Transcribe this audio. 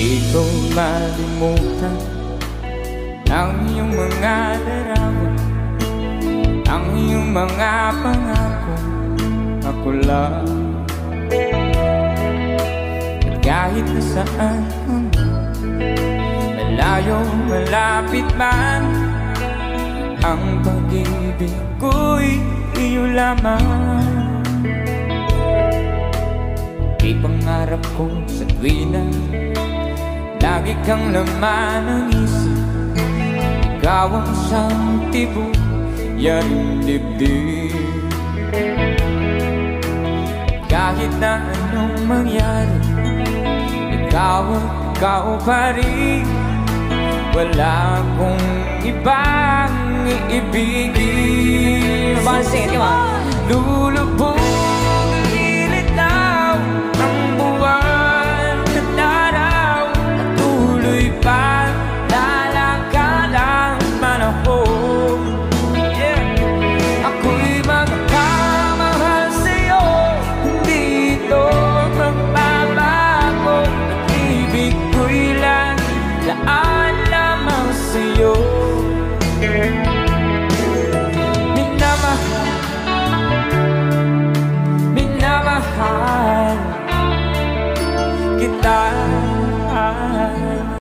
Di ko malimutan ang iyong mga larawan, ang iyong mga pangako. Ako lang, at kahit nasaan ka man, malayo, malapit man, ang pag-ibig ko'y iyo lamang. Ipangarap ko sa tuwina, lagi kang laman ng isip. Ikaw ang siyang tibok, yan ang dibdib. Kahit na anong mangyari, ikaw at ikaw pa rin. Wala akong ibang iibigin. Come on, sing it, come on. Lulubog